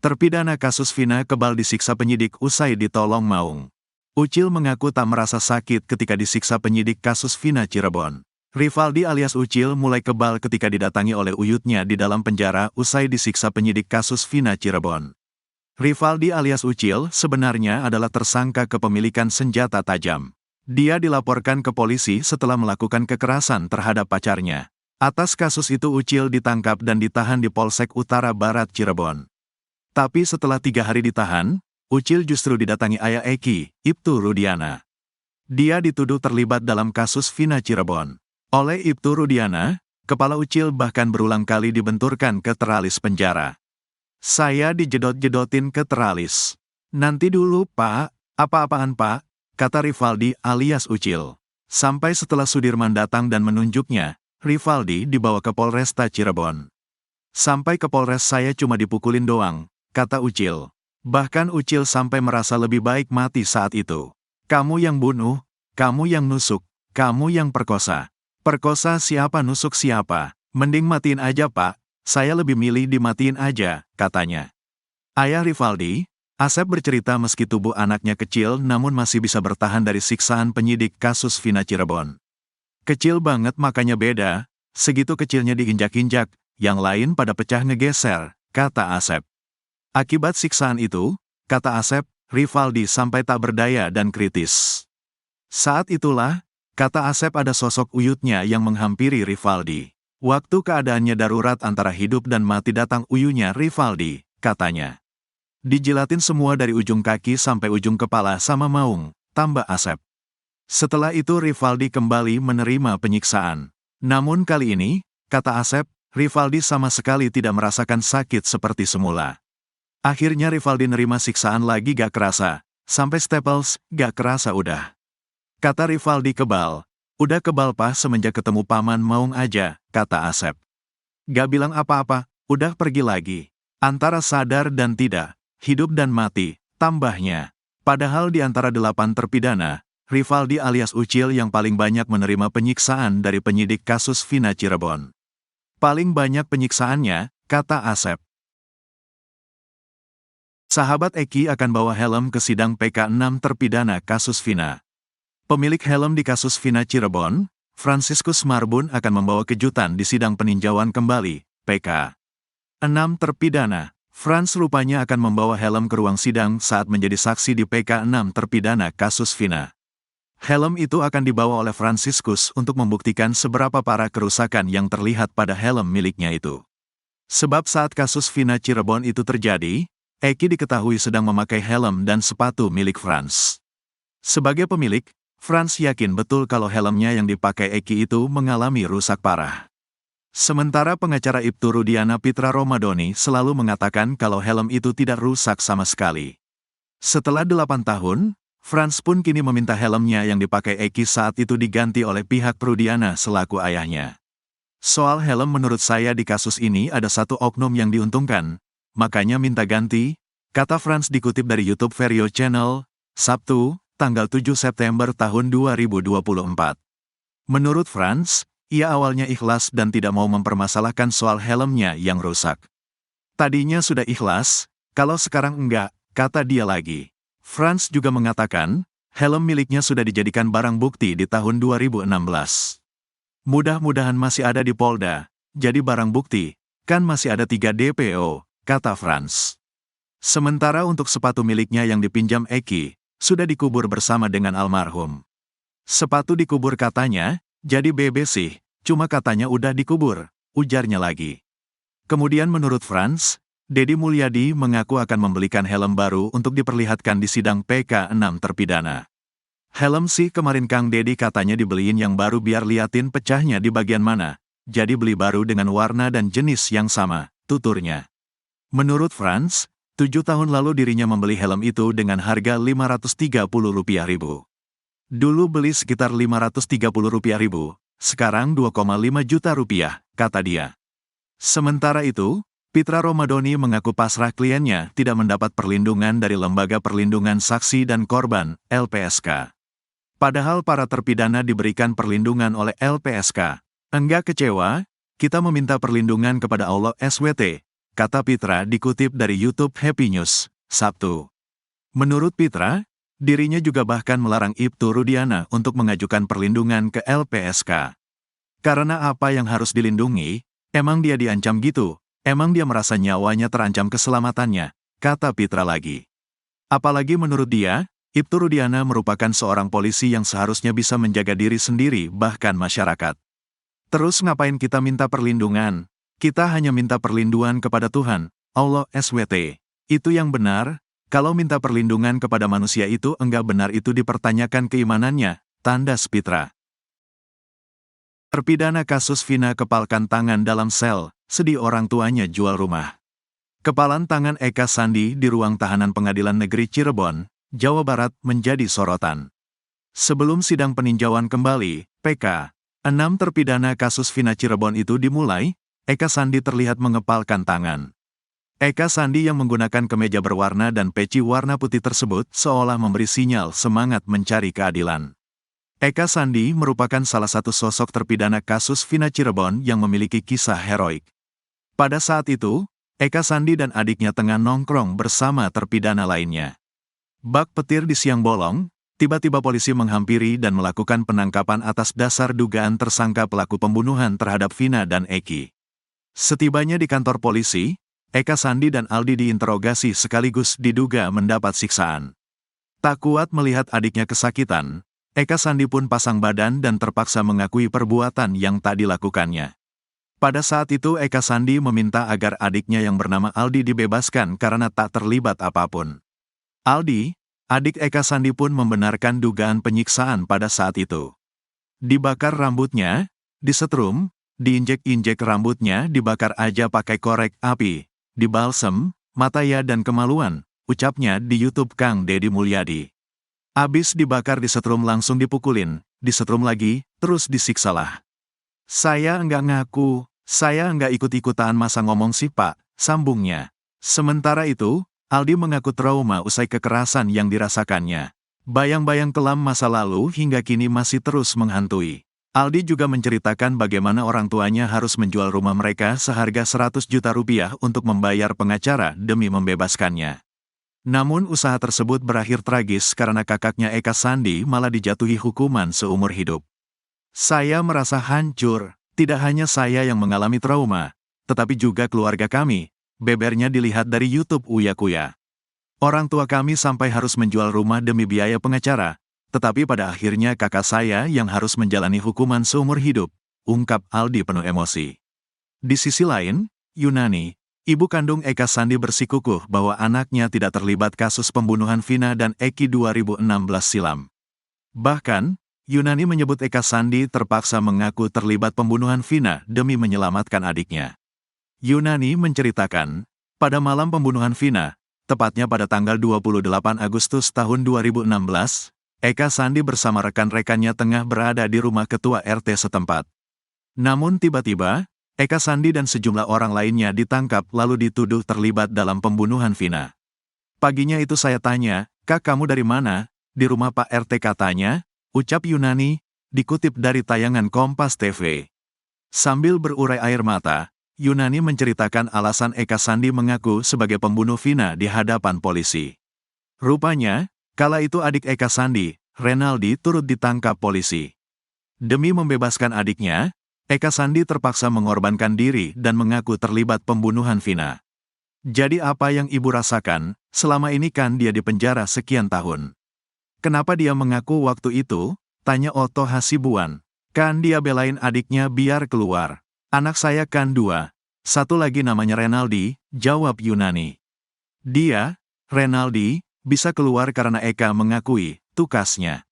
Terpidana kasus Vina kebal disiksa penyidik usai ditolong maung. Ucil mengaku tak merasa sakit ketika disiksa penyidik kasus Vina Cirebon. Rivaldi alias Ucil mulai kebal ketika didatangi oleh uyutnya di dalam penjara usai disiksa penyidik kasus Vina Cirebon. Rivaldi alias Ucil sebenarnya adalah tersangka kepemilikan senjata tajam. Dia dilaporkan ke polisi setelah melakukan kekerasan terhadap pacarnya. Atas kasus itu Ucil ditangkap dan ditahan di Polsek Utara Barat Cirebon. Tapi setelah 3 hari ditahan, Ucil justru didatangi ayah Eki, Ibtu Rudiana. Dia dituduh terlibat dalam kasus Vina Cirebon. Oleh Ibtu Rudiana, kepala Ucil bahkan berulang kali dibenturkan ke teralis penjara. Saya dijedot-jedotin ke teralis. Nanti dulu Pak, apa-apaan Pak, kata Rivaldi alias Ucil. Sampai setelah Sudirman datang dan menunjuknya, Rivaldi dibawa ke Polresta Cirebon. Sampai ke Polres saya cuma dipukulin doang, kata Ucil. Bahkan Ucil sampai merasa lebih baik mati saat itu. Kamu yang bunuh, kamu yang nusuk, kamu yang perkosa. Perkosa siapa nusuk siapa, mending matiin aja Pak, saya lebih milih dimatiin aja, katanya. Ayah Rivaldi, Asep bercerita meski tubuh anaknya kecil namun masih bisa bertahan dari siksaan penyidik kasus Vina Cirebon. Kecil banget makanya beda, segitu kecilnya diinjak-injak, yang lain pada pecah ngegeser, kata Asep. Akibat siksaan itu, kata Asep, Rivaldi sampai tak berdaya dan kritis. Saat itulah, kata Asep ada sosok uyutnya yang menghampiri Rivaldi. Waktu keadaannya darurat antara hidup dan mati datang uyunya Rivaldi, katanya. Dijilatin semua dari ujung kaki sampai ujung kepala sama maung, tambah Asep. Setelah itu Rivaldi kembali menerima penyiksaan. Namun kali ini, kata Asep, Rivaldi sama sekali tidak merasakan sakit seperti semula. Akhirnya Rivaldi nerima siksaan lagi gak kerasa, sampai staples, gak kerasa udah. Kata Rivaldi kebal, udah kebal Pak semenjak ketemu Paman Maung aja, kata Asep. Gak bilang apa-apa, udah pergi lagi. Antara sadar dan tidak, hidup dan mati, tambahnya. Padahal di antara 8 terpidana, Rivaldi alias Ucil yang paling banyak menerima penyiksaan dari penyidik kasus Vina Cirebon. Paling banyak penyiksaannya, kata Asep. Sahabat Eki akan bawa helm ke sidang PK6 terpidana kasus Vina. Pemilik helm di kasus Vina Cirebon, Franciscus Marbun akan membawa kejutan di sidang peninjauan kembali, PK6 terpidana. Franz rupanya akan membawa helm ke ruang sidang saat menjadi saksi di PK6 terpidana kasus Vina. Helm itu akan dibawa oleh Franciscus untuk membuktikan seberapa parah kerusakan yang terlihat pada helm miliknya itu. Sebab saat kasus Vina Cirebon itu terjadi, Eki diketahui sedang memakai helm dan sepatu milik Franz. Sebagai pemilik, Franz yakin betul kalau helmnya yang dipakai Eki itu mengalami rusak parah. Sementara pengacara Ibtu Rudiana Pitra Romadoni selalu mengatakan kalau helm itu tidak rusak sama sekali. Setelah 8 tahun, Franz pun kini meminta helmnya yang dipakai Eki saat itu diganti oleh pihak Rudiana selaku ayahnya. Soal helm menurut saya di kasus ini ada satu oknum yang diuntungkan, makanya minta ganti, kata Franz dikutip dari YouTube Vario Channel, Sabtu, tanggal 7 September tahun 2024. Menurut Franz, ia awalnya ikhlas dan tidak mau mempermasalahkan soal helmnya yang rusak. Tadinya sudah ikhlas, kalau sekarang enggak, kata dia lagi. Franz juga mengatakan, helm miliknya sudah dijadikan barang bukti di tahun 2016. Mudah-mudahan masih ada di Polda, jadi barang bukti, kan masih ada 3 DPO, kata Franz. Sementara untuk sepatu miliknya yang dipinjam Eki, sudah dikubur bersama dengan almarhum. Sepatu dikubur katanya, jadi bebe sih, cuma katanya udah dikubur, ujarnya lagi. Kemudian menurut Franz, Dedi Mulyadi mengaku akan membelikan helm baru untuk diperlihatkan di sidang PK6 terpidana. Helm sih kemarin Kang Dedi katanya dibeliin yang baru biar liatin pecahnya di bagian mana, jadi beli baru dengan warna dan jenis yang sama, tuturnya. Menurut Franz, 7 tahun lalu dirinya membeli helm itu dengan harga Rp530.000. Dulu beli sekitar Rp530.000, sekarang Rp2,5 juta, kata dia. Sementara itu, Pitra Romadoni mengaku pasrah kliennya tidak mendapat perlindungan dari Lembaga Perlindungan Saksi dan Korban, LPSK. Padahal para terpidana diberikan perlindungan oleh LPSK. Enggak kecewa, kita meminta perlindungan kepada Allah SWT, kata Pitra dikutip dari YouTube Happy News, Sabtu. Menurut Pitra, dirinya juga bahkan melarang Ibtu Rudiana untuk mengajukan perlindungan ke LPSK. Karena apa yang harus dilindungi? Emang dia diancam gitu? Emang dia merasa nyawanya terancam keselamatannya? Kata Pitra lagi. Apalagi menurut dia, Ibtu Rudiana merupakan seorang polisi yang seharusnya bisa menjaga diri sendiri bahkan masyarakat. Terus ngapain kita minta perlindungan? Kita hanya minta perlindungan kepada Tuhan, Allah SWT. Itu yang benar, kalau minta perlindungan kepada manusia itu enggak benar itu dipertanyakan keimanannya, tandas Pitra. Terpidana kasus Vina kepalkan tangan dalam sel, sedih orang tuanya jual rumah. Kepalan tangan Eka Sandi di ruang tahanan Pengadilan Negeri Cirebon, Jawa Barat menjadi sorotan. Sebelum sidang peninjauan kembali, PK, 6 terpidana kasus Vina Cirebon itu dimulai, Eka Sandi terlihat mengepalkan tangan. Eka Sandi yang menggunakan kemeja berwarna dan peci warna putih tersebut seolah memberi sinyal semangat mencari keadilan. Eka Sandi merupakan salah satu sosok terpidana kasus Vina Cirebon yang memiliki kisah heroik. Pada saat itu, Eka Sandi dan adiknya tengah nongkrong bersama terpidana lainnya. Bak petir di siang bolong, tiba-tiba polisi menghampiri dan melakukan penangkapan atas dasar dugaan tersangka pelaku pembunuhan terhadap Vina dan Eki. Setibanya di kantor polisi, Eka Sandi dan Aldi diinterogasi sekaligus diduga mendapat siksaan. Tak kuat melihat adiknya kesakitan, Eka Sandi pun pasang badan dan terpaksa mengakui perbuatan yang tak dilakukannya. Pada saat itu Eka Sandi meminta agar adiknya yang bernama Aldi dibebaskan karena tak terlibat apapun. Aldi, adik Eka Sandi pun membenarkan dugaan penyiksaan pada saat itu. Dibakar rambutnya, disetrum, diinjek-injek rambutnya dibakar aja pakai korek api, dibalsem, mataya dan kemaluan, ucapnya di YouTube Kang Deddy Mulyadi. Abis dibakar disetrum langsung dipukulin, disetrum lagi, terus disiksalah. Saya enggak ngaku. Saya enggak ikut-ikutan masa ngomong sih Pak, sambungnya. Sementara itu, Aldi mengaku trauma usai kekerasan yang dirasakannya. Bayang-bayang kelam masa lalu hingga kini masih terus menghantui. Aldi juga menceritakan bagaimana orang tuanya harus menjual rumah mereka seharga 100 juta rupiah untuk membayar pengacara demi membebaskannya. Namun usaha tersebut berakhir tragis karena kakaknya Eka Sandi malah dijatuhi hukuman seumur hidup. Saya merasa hancur. Tidak hanya saya yang mengalami trauma, tetapi juga keluarga kami, bebernya dilihat dari YouTube Uya Kuya. Orang tua kami sampai harus menjual rumah demi biaya pengacara, tetapi pada akhirnya kakak saya yang harus menjalani hukuman seumur hidup, ungkap Aldi penuh emosi. Di sisi lain, Yunani, ibu kandung Eka Sandi bersikukuh bahwa anaknya tidak terlibat kasus pembunuhan Vina dan Eki 2016 silam. Bahkan, Yunani menyebut Eka Sandi terpaksa mengaku terlibat pembunuhan Vina demi menyelamatkan adiknya. Yunani menceritakan, pada malam pembunuhan Vina, tepatnya pada tanggal 28 Agustus tahun 2016, Eka Sandi bersama rekan-rekannya tengah berada di rumah ketua RT setempat. Namun tiba-tiba, Eka Sandi dan sejumlah orang lainnya ditangkap lalu dituduh terlibat dalam pembunuhan Vina. Paginya itu saya tanya, "Kak, kamu dari mana?" "Di rumah Pak RT katanya," ucap Yunani, dikutip dari tayangan Kompas TV. Sambil berurai air mata, Yunani menceritakan alasan Eka Sandi mengaku sebagai pembunuh Vina di hadapan polisi. Rupanya, kala itu adik Eka Sandi, Renaldi turut ditangkap polisi. Demi membebaskan adiknya, Eka Sandi terpaksa mengorbankan diri dan mengaku terlibat pembunuhan Vina. Jadi apa yang ibu rasakan, selama ini kan dia di penjara sekian tahun. Kenapa dia mengaku waktu itu? Tanya Otto Hasibuan. Kan dia belain adiknya biar keluar. Anak saya kan 2. Satu lagi namanya Renaldi, jawab Yunani. Dia, Renaldi, bisa keluar karena Eka mengakui, tukasnya.